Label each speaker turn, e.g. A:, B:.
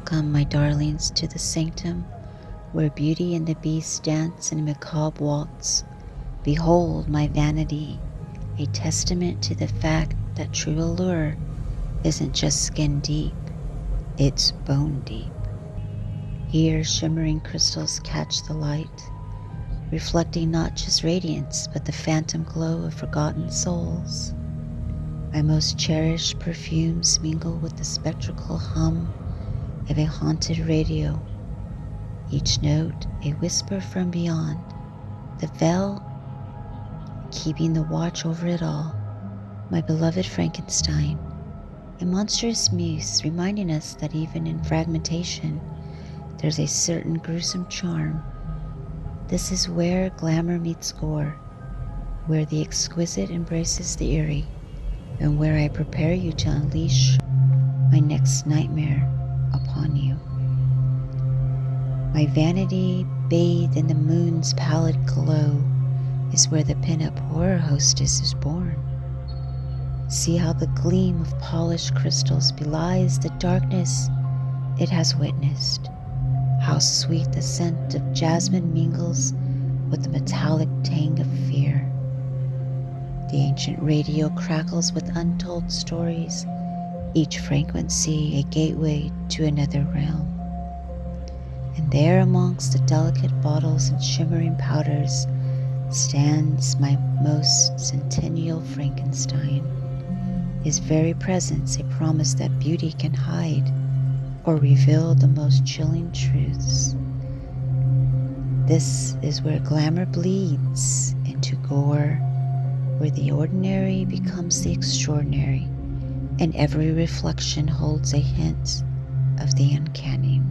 A: Come, my darlings, to the sanctum where Beauty and the Beast dance in a macabre waltz. Behold my vanity, a testament to the fact that true allure isn't just skin deep, it's bone deep. Here shimmering crystals catch the light, reflecting not just radiance but the phantom glow of forgotten souls. My most cherished perfumes mingle with the spectral hum of a haunted radio, each note a whisper from beyond the veil, keeping the watch over it all. My beloved Frankenstein, a monstrous muse reminding us that even in fragmentation, there's a certain gruesome charm. This is where glamour meets gore, where the exquisite embraces the eerie, and where I prepare you to unleash my next nightmare upon you. My vanity, bathed in the moon's pallid glow, is where the pin-up horror hostess is born. See how the gleam of polished crystals belies the darkness it has witnessed. How sweet the scent of jasmine mingles with the metallic tang of fear. The ancient radio crackles with untold stories, each frequency a gateway to another realm. And there amongst the delicate bottles and shimmering powders stands my most centennial Frankenstein, his very presence a promise that beauty can hide or reveal the most chilling truths. This is where glamour bleeds into gore, where the ordinary becomes the extraordinary, and every reflection holds a hint of the uncanny.